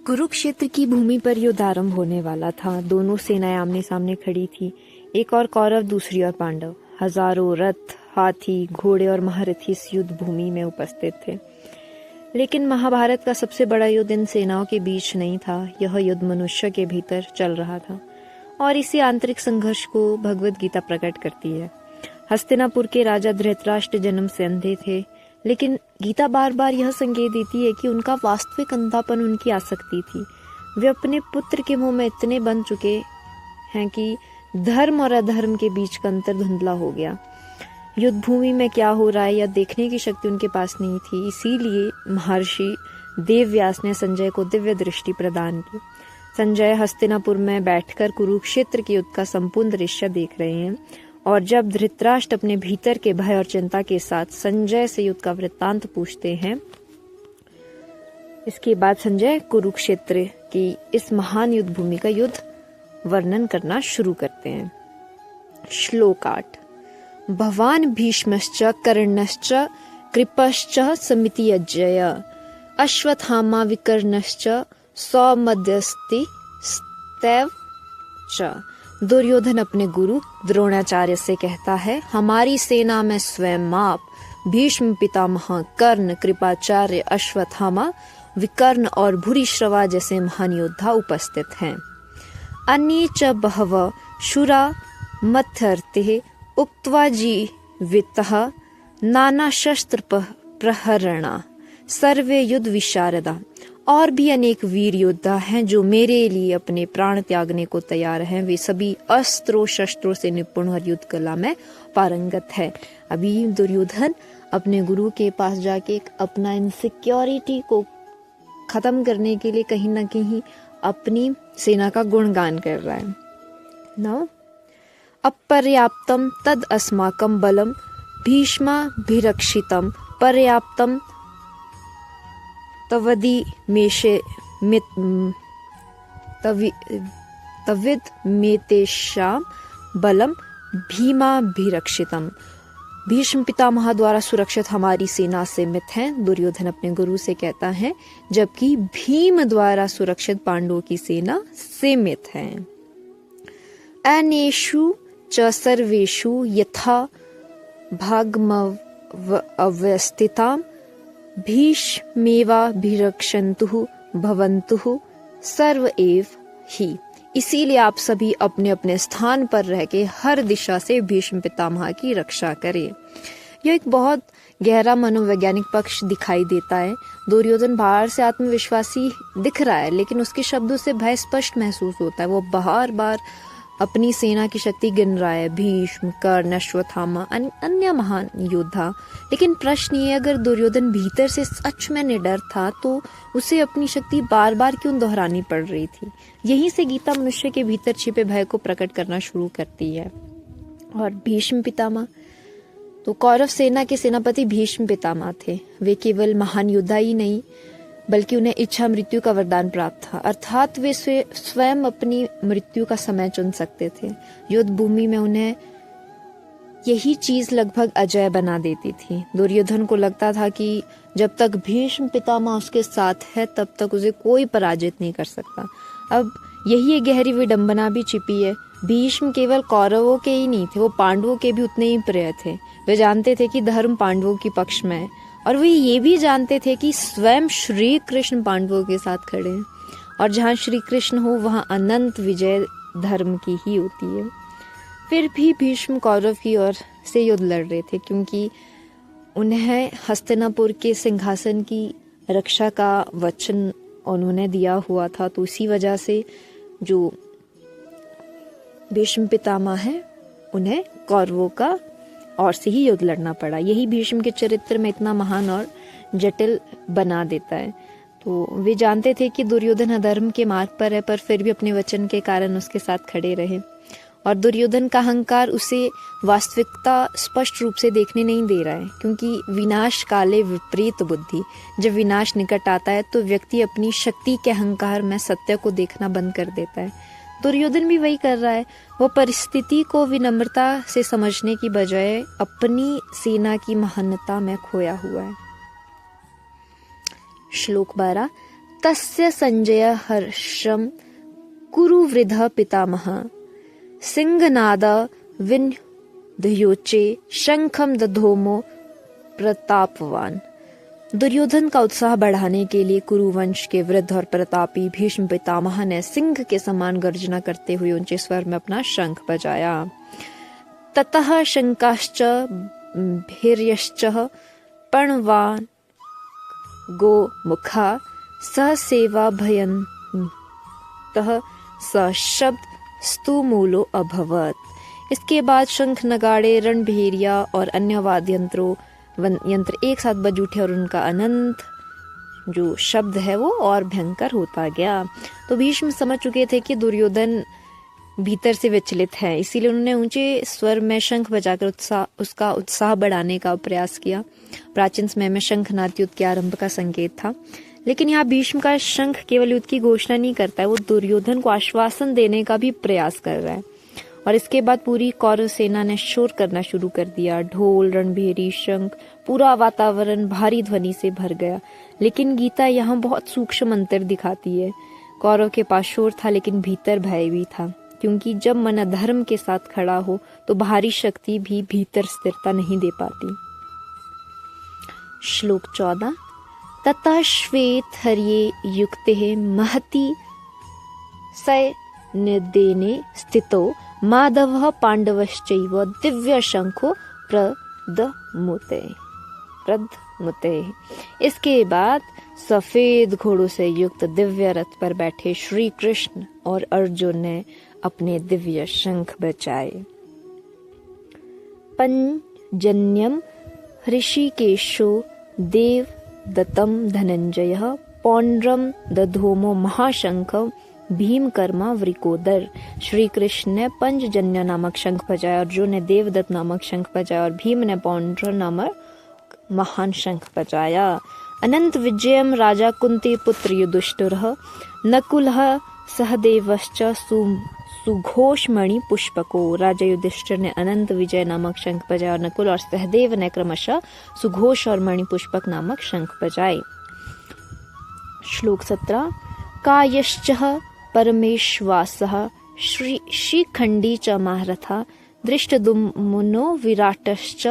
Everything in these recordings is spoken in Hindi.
कुरुक्षेत्र की भूमि पर युद्ध आरंभ होने वाला था। दोनों सेनाएं आमने सामने खड़ी थी, एक और कौरव, दूसरी और पांडव। हजारों रथ, हाथी, घोड़े और महारथी इस युद्ध भूमि में उपस्थित थे। लेकिन महाभारत का सबसे बड़ा युद्ध इन सेनाओं के बीच नहीं था, यह युद्ध मनुष्य के भीतर चल रहा था और इसी आंतरिक संघर्ष को भगवद गीता प्रकट करती है। हस्तिनापुर के राजा धृतराष्ट्र जन्म से अंधे थे, लेकिन गीता बार बार यह संकेत देती है कि उनका वास्तविक अंधापन उनकी आसक्ति थी। वे अपने पुत्र के मुंह में इतने बन चुके हैं कि धर्म और अधर्म के बीच का अंतर धुंधला हो गया। युद्ध भूमि में क्या हो रहा है यह देखने की शक्ति उनके पास नहीं थी। इसीलिए महर्षि देवव्यास ने संजय को दिव्य दृष्टि प्रदान की। संजय हस्तिनापुर में बैठकर कुरुक्षेत्र के युद्ध का संपूर्ण दृश्य देख रहे हैं और जब धृतराष्ट्र अपने भीतर के भय और चिंता के साथ संजय से युद्ध का वृत्तांत पूछते हैं, इसके बाद संजय कुरुक्षेत्र की इस महान युद्ध भूमि का युद्ध वर्णन करना शुरू करते हैं। श्लोक 8। भवान भीष्मश्च कर्णश्च कृपश्च समिति अजय अश्वत्थामा विकर्णश्च सौमदस्ति स्तैव च। दुर्योधन अपने गुरु द्रोणाचार्य से कहता है, हमारी सेना में स्वयं आप, भीष्म पितामह, कर्ण, कृपाचार्य, अश्वत्थामा, विकर्ण और भूरिश्रवा जैसे महान योद्धा उपस्थित हैं। अन्ये च बहवः शूरा मथर्ते उक्त्वा जीवितः नाना शस्त्र प्रहरणा सर्वे युद्ध विशारदा। और भी अनेक वीर योद्धा हैं जो मेरे लिए अपने प्राण त्यागने को तैयार हैं। वे सभी अस्त्रों शस्त्रों से निपुण और युद्ध कला में पारंगत है। अभी दुर्योधन अपने गुरु के पास जाके अपना इनसिक्योरिटी को खत्म करने के लिए कहीं ना कहीं अपनी सेना का गुणगान कर रहा है। नौ अपर्याप्तम तद अस्माकं बलम भीष्माभिरक्षितम पर्याप्तम तवदि मेषे तविद मेतेषां बलम भीमाभिरक्षितम। भीष्म पितामह द्वारा सुरक्षित हमारी सेना सीमित है, दुर्योधन अपने गुरु से कहता है, जबकि भीम द्वारा सुरक्षित पांडवों की सेना सीमित है। अनेषु च सर्वेषु यथा भागमवस्थितां भीष्मेवाभिरक्षन्तुः भवन्तुः सर्व एव ही। इसीलिए आप सभी अपने अपने स्थान पर रह के हर दिशा से भीष्म पितामह की रक्षा करें। यह एक बहुत गहरा मनोवैज्ञानिक पक्ष दिखाई देता है। दुर्योधन बाहर से आत्मविश्वासी दिख रहा है, लेकिन उसके शब्दों से भय स्पष्ट महसूस होता है। वो बार बार अपनी सेना की शक्ति गिन रहा है, भीष्म, कर्ण, अश्वत्थामा, अन्य महान योद्धा। लेकिन प्रश्न ये, अगर दुर्योधन भीतर से सच में निडर था तो उसे अपनी शक्ति बार बार क्यों दोहरानी पड़ रही थी? यहीं से गीता मनुष्य के भीतर छिपे भय को प्रकट करना शुरू करती है। और भीष्म पितामह तो कौरव सेना के सेनापति भीष्म पितामह थे। वे केवल महान योद्धा ही नहीं बल्कि उन्हें इच्छा मृत्यु का वरदान प्राप्त था, अर्थात वे स्वयं अपनी मृत्यु का समय चुन सकते थे। युद्ध भूमि में उन्हें यही चीज लगभग अजय बना देती थी। दुर्योधन को लगता था कि जब तक भीष्म पितामह उसके साथ है तब तक उसे कोई पराजित नहीं कर सकता। अब यही एक गहरी विडंबना भी छिपी है। भीष्म केवल कौरवों के ही नहीं थे, वो पांडवों के भी उतने ही प्रिय थे। वे जानते थे कि धर्म पांडवों के पक्ष में है और वे ये भी जानते थे कि स्वयं श्री कृष्ण पांडवों के साथ खड़े हैं और जहाँ श्री कृष्ण हो वहाँ अनंत विजय धर्म की ही होती है। फिर भी भीष्म कौरव की ओर से युद्ध लड़ रहे थे, क्योंकि उन्हें हस्तिनापुर के सिंहासन की रक्षा का वचन उन्होंने दिया हुआ था। तो इसी वजह से जो भीष्म पितामह है उन्हें कौरवों का और से ही युद्ध लड़ना पड़ा। यही भीष्म के चरित्र में इतना महान और जटिल बना देता है। तो वे जानते थे कि दुर्योधन अधर्म के मार्ग पर है, पर फिर भी अपने वचन के कारण उसके साथ खड़े रहे। और दुर्योधन का अहंकार उसे वास्तविकता स्पष्ट रूप से देखने नहीं दे रहा है, क्योंकि विनाश काले विपरीत बुद्धि। जब विनाश निकट आता है तो व्यक्ति अपनी शक्ति के अहंकार में सत्य को देखना बंद कर देता है। दुर्योधन भी वही कर रहा है। वो परिस्थिति को विनम्रता से समझने की बजाय अपनी सेना की महानता में खोया हुआ है। श्लोक 12। तस्य संजय हर्षं कुरुवृधः पितामह सिंहनाद विन्ध्योचे शंखम दधोमो प्रतापवान। दुर्योधन का उत्साह बढ़ाने के लिए कुरुवंश के वृद्ध और प्रतापी भीष्म पितामह ने सिंह के समान गर्जना करते हुए ऊंचे स्वर में अपना शंख बजाया। ततः शंकाश्च भीर्यश्च पर्णवान गोमुखा सहसेवा भयन्तः सशब्द स्तुमूलो अभवत्। इसके बाद शंख नगाड़े रणभेरिया और अन्य वाद्य यंत्र एक साथ बज उठे और उनका अनंत जो शब्द है वो और भयंकर होता गया। तो भीष्म समझ चुके थे कि दुर्योधन भीतर से विचलित है, इसीलिए उन्होंने ऊंचे स्वर में शंख बजाकर उसका उत्साह बढ़ाने का प्रयास किया। प्राचीन समय में शंखनाद युद्ध के आरंभ का संकेत था, लेकिन यहाँ भीष्म का शंख केवल युद्ध की घोषणा नहीं करता है, वो दुर्योधन को आश्वासन देने का भी प्रयास कर रहा है। और इसके बाद पूरी कौरव सेना ने शोर करना शुरू कर दिया। ढोल, रणभेरी, शंख, पूरा वातावरण भारी ध्वनि से भर गया। लेकिन गीता यहाँ बहुत सूक्ष्म अंतर दिखाती है। कौरव के पास शोर था लेकिन भीतर भय भी था, क्योंकि जब मन अधर्म के साथ खड़ा हो तो बाहरी शक्ति भी भीतर स्थिरता नहीं दे पाती। श्लोक 14। ततः श्वेत हर्ये युक्ते महति सैन्यदेने स्थितो माधवः पांडवश्चैव दिव्य शंखो प्रदमुते। इसके बाद सफेद घोड़ों से युक्त दिव्य रथ पर बैठे श्री कृष्ण और अर्जुन ने अपने दिव्य शंख बजाए। पंजन्यम ऋषिकेशो देवदत्तम धनंजयः पौंड्रम दधोमो महाशंखम भीमकर्मा वृकोदर। श्री कृष्ण ने पंचजन्य नामक शंख बजाया, अर्जुन ने देवदत्त नामक शंख बजाया और भीम ने पौंड्र नामक महान शंख बजाया। अनंत विजयम राजा कुंती पुत्र युधिष्ठिरः नकुलः सहदेवश्च सुघोषमणि पुष्पको। राजा युधिष्ठिर ने अनंत विजय नामक शंख बजाया और नकुल और सहदेव ने क्रमशः सुघोष और मणि पुष्पक नामक शंख बजाए। श्लोक 17। कायश्च परमेश्वासः श्रीखंडी च महारथा दृष्टद्युम्नो विराटश्च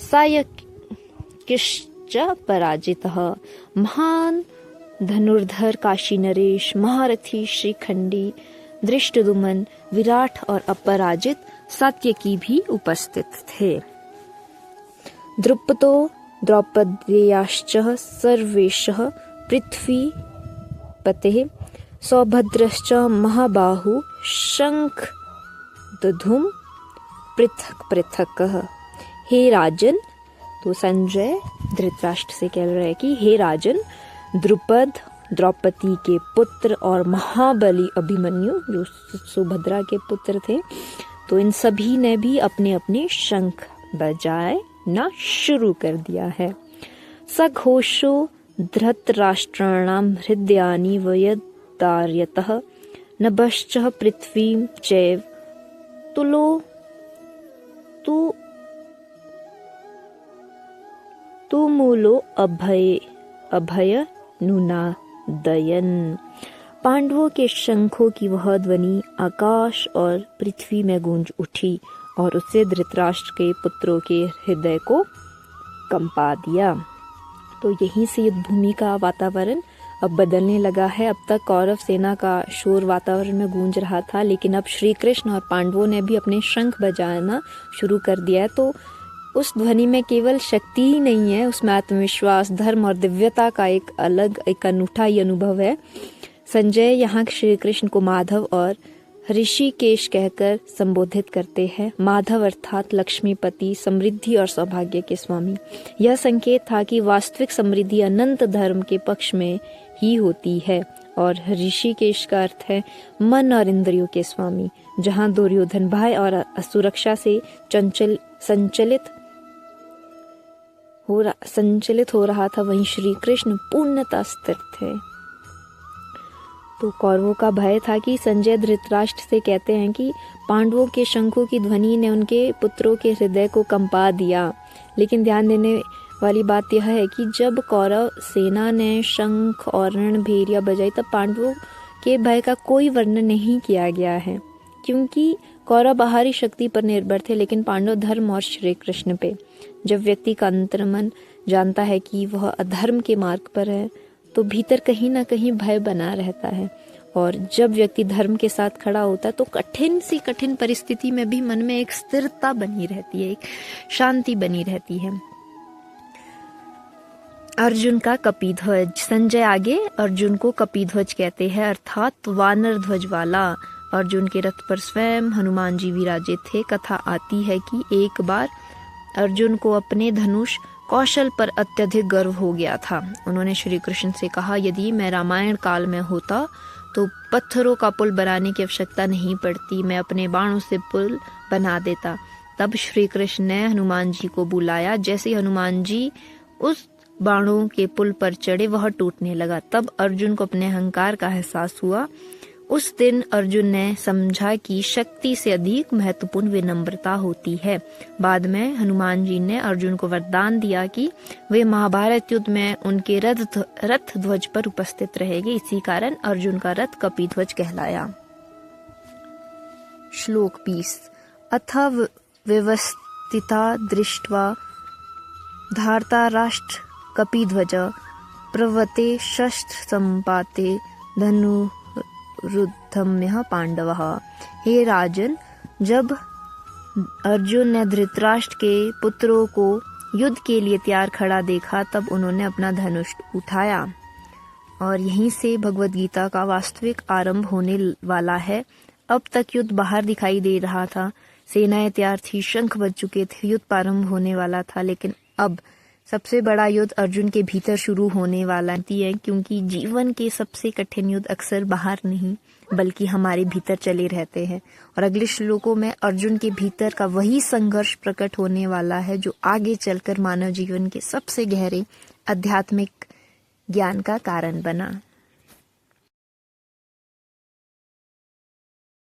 सायकिश्च पराजितः। महान धनुर्धर काशी नरेश, महारथी श्रीखंडी, दृष्टद्युम्न, विराट और अपराजित सात्यकी भी उपस्थित थे। द्रुपदो द्रौपदेयाश्च सर्वेशः पृथ्वीपतेः सौभद्रश्च महाबाहु शंख दधुम पृथक पृथक। हे राजन, तो संजय धृतराष्ट्र से कह रहे हैं कि हे राजन, द्रुपद द्रौपदी के पुत्र और महाबली अभिमन्यु जो सुभद्रा के पुत्र थे, तो इन सभी ने भी अपने अपने शंख बजाए ना शुरू कर दिया है। सघोषो धृतराष्ट्राणां हृदयानि वयदार्यतः नभश्च पृथ्वीं चैव तुमुलो अभय नुनादयन। पांडवों के शंखों की वह ध्वनि आकाश और पृथ्वी में गूंज उठी और उससे धृतराष्ट्र के पुत्रों के हृदय को कंपा दिया। तो यहीं से युद्ध भूमि का वातावरण अब बदलने लगा है। अब तक कौरव सेना का शोर वातावरण में गूंज रहा था, लेकिन अब श्री कृष्ण और पांडवों ने भी अपने शंख बजाना शुरू कर दिया है। तो उस ध्वनि में केवल शक्ति ही नहीं है, उसमें आत्मविश्वास, धर्म और दिव्यता का एक अलग, एक अनूठा ही अनुभव है। संजय यहाँ श्री कृष्ण को माधव और ऋषिकेश कहकर संबोधित करते हैं। माधव अर्थात लक्ष्मीपति, समृद्धि और सौभाग्य के स्वामी। यह संकेत था कि वास्तविक समृद्धि अनंत धर्म के पक्ष में ही होती है। और ऋषिकेश का अर्थ है मन और इंद्रियों के स्वामी। जहाँ दुर्योधन भय और असुरक्षा से संचलित हो रहा था, वहीं श्री कृष्ण पूर्णतः स्थिर थे। तो कौरवों का भय था कि संजय धृतराष्ट्र से कहते हैं कि पांडवों के शंखों की ध्वनि ने उनके पुत्रों के हृदय को कंपा दिया। लेकिन ध्यान देने वाली बात यह है कि जब कौरव सेना ने शंख और रणभेरिया बजाई तब पांडवों के भय का कोई वर्णन नहीं किया गया है, क्योंकि कौरव बाहरी शक्ति पर निर्भर थे लेकिन पांडव धर्म और श्री कृष्ण पे। जब व्यक्ति का अंतर्मन जानता है कि वह अधर्म के मार्ग पर है तो भीतर कहीं ना कहीं भय बना रहता है, और जब व्यक्ति धर्म के साथ खड़ा होता है तो कठिन सी कठिन परिस्थिति में भी मन में एक स्थिरता बनी रहती है, एक शांति बनी रहती है। अर्जुन का कपिध्वज। संजय आगे अर्जुन को कपिध्वज कहते हैं, अर्थात वानर ध्वज वाला। अर्जुन के रथ पर स्वयं हनुमान जी विराजे थे। कथा आती है कि एक बार अर्जुन को अपने धनुष कौशल पर अत्यधिक गर्व हो गया था। उन्होंने श्री कृष्ण से कहा, यदि मैं रामायण काल में होता तो पत्थरों का पुल बनाने की आवश्यकता नहीं पड़ती, मैं अपने बाणों से पुल बना देता। तब श्री कृष्ण ने हनुमान जी को बुलाया। जैसे हनुमान जी उस बाणों के पुल पर चढ़े वह टूटने लगा। तब अर्जुन को अपने अहंकार का एहसास हुआ। उस दिन अर्जुन ने समझा कि शक्ति से अधिक महत्वपूर्ण विनम्रता होती है। बाद में हनुमान जी ने अर्जुन को वरदान दिया कि वे महाभारत युद्ध में उनके रथ ध्वज पर उपस्थित रहेंगे। इसी कारण अर्जुन का रथ कपिध्वज कहलाया। श्लोक 20। अथ व्यवस्थिता दृष्ट्वा धार्ता राष्ट्र कपिध्वज प्रवते शस्त्र संपाते धनु रुद्धम्य पांडवः। हे राजन, जब अर्जुन ने धृतराष्ट्र के पुत्रों को युद्ध के लिए तैयार खड़ा देखा तब उन्होंने अपना धनुष उठाया। और यहीं से भगवत गीता का वास्तविक आरंभ होने वाला है। अब तक युद्ध बाहर दिखाई दे रहा था, सेनाएं तैयार थी, शंख बज चुके थे, युद्ध प्रारंभ होने वाला था। लेकिन अब सबसे बड़ा युद्ध अर्जुन के भीतर शुरू होने वाला है, क्योंकि जीवन के सबसे कठिन युद्ध अक्सर बाहर नहीं बल्कि हमारे भीतर चले रहते हैं। और अगले श्लोकों में अर्जुन के भीतर का वही संघर्ष प्रकट होने वाला है जो आगे चलकर मानव जीवन के सबसे गहरे आध्यात्मिक ज्ञान का कारण बना।